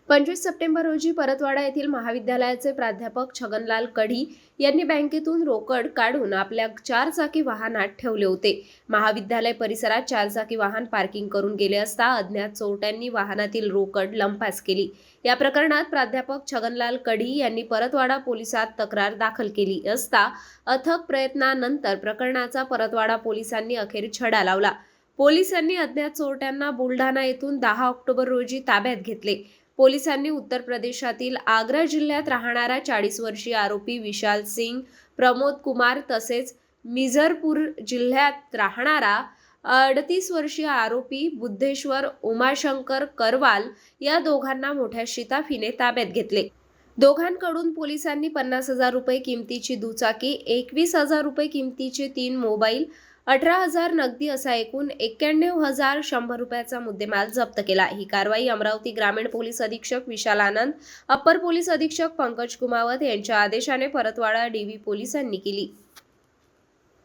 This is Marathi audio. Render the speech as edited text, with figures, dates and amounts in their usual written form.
25 सप्टेंबर रोजी परतवाडा येथील महाविद्यालयाचे प्राध्यापक छगनलाल कढी यांनी बँकेतून रोकड काढून आपल्या 4 चाकी वाहनात ठेवले होते। महाविद्यालय परिसरात 4 चाकी वाहन पार्किंग करून गेले असता अज्ञात चोरट्यांनी वाहनातील रोकड लंपास केली। या प्रकरणात प्राध्यापक छगनलाल कढी यांनी परतवाडा पोलिसात तक्रार दाखल केली असता अथक प्रयत्नानंतर प्रकरणाचा परतवाडा पोलिसांनी अखेर छडा लावला। पोलिसांनी अज्ञात चोरट्यांना बुलढाणा येथून 10 ऑक्टोबर रोजी ताब्यात घेतले। पोलिसांनी उत्तर प्रदेशातील आग्रा जिल्ह्यात राहणारा 40 वर्षीय आरोपी विशाल सिंग प्रमोद कुमार तसेच मिझरपूर जिल्ह्यात राहणारा 38 वर्षीय आरोपी बुद्धेश्वर उमाशंकर करवाल या दोघांना मोठ्या शिताफीने ताब्यात घेतले। दोघांकडूून पोलिसांनी 50,000 रुपये किमतीची दुचाकी, 21,000 रुपये किमतीचे 3 मोबाईल, 18,000 नगदी असा एकूण 91,100 रुपयाचा मुद्देमाल जप्त केला। ही कारवाई अमरावती ग्रामीण पोलीस अधीक्षक विशाल आनंद, अप्पर पोलीस अधीक्षक पंकज कुमावत यांच्या आदेशाने परतवाडा डीवी पोलिसांनी केली।